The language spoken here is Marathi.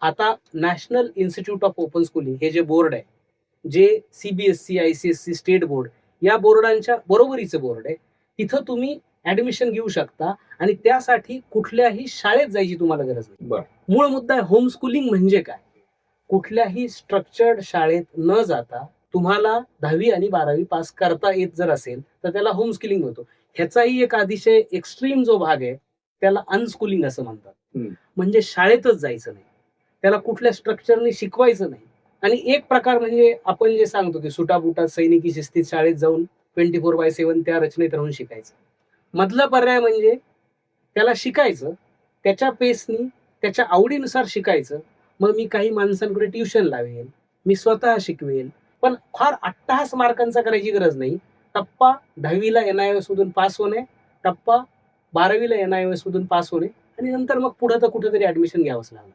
आता national institute of open schooling हे जे बोर्ड आहे, जे CBSE, ICSE, स्टेट बोर्ड या बोर्डांच्या बरोबरीचं बोर्ड आहे. तिथं तुम्ही ऍडमिशन घेऊ शकता आणि त्यासाठी कुठल्याही शाळेत जायची तुम्हाला गरज नाही. बरं. मूळ मुद्दा आहे होम स्कूलिंग म्हणजे काय? कुठल्याही स्ट्रक्चर्ड शाळेत न जाता तुम्हाला 10वी आणि 12वी पास करता येत जर असेल तर त्याला होम स्किलिंग होतो. ह्याचाही एक अतिशय एक्स्ट्रीम जो भाग आहे त्याला अनस्कूलिंग असं म्हणतात. म्हणजे शाळेतच जायचं नाही, त्याला कुठल्या स्ट्रक्चरने शिकवायचं नाही. आणि एक प्रकार म्हणजे आपण जे सांगतो की सुटाबुटात सैनिकी शिस्तीत शाळेत जाऊन 24/7 त्या रचनेत राहून शिकायचं. मधला पर्याय म्हणजे त्याला शिकायचं, त्याच्या पेसनी त्याच्या आवडीनुसार शिकायचं. मग मी काही माणसांकडे ट्युशन लावेल, मी स्वतः शिकवेल, पण फार अट्टहास मार्कांचा करायची गरज नाही. टप्पा 10वीला NIOS मधून पास होणे, टप्पा 12वीला NIOS मधून पास होणे आणि नंतर मग पुढे तर कुठेतरी ऍडमिशन घ्यावंच लागलं.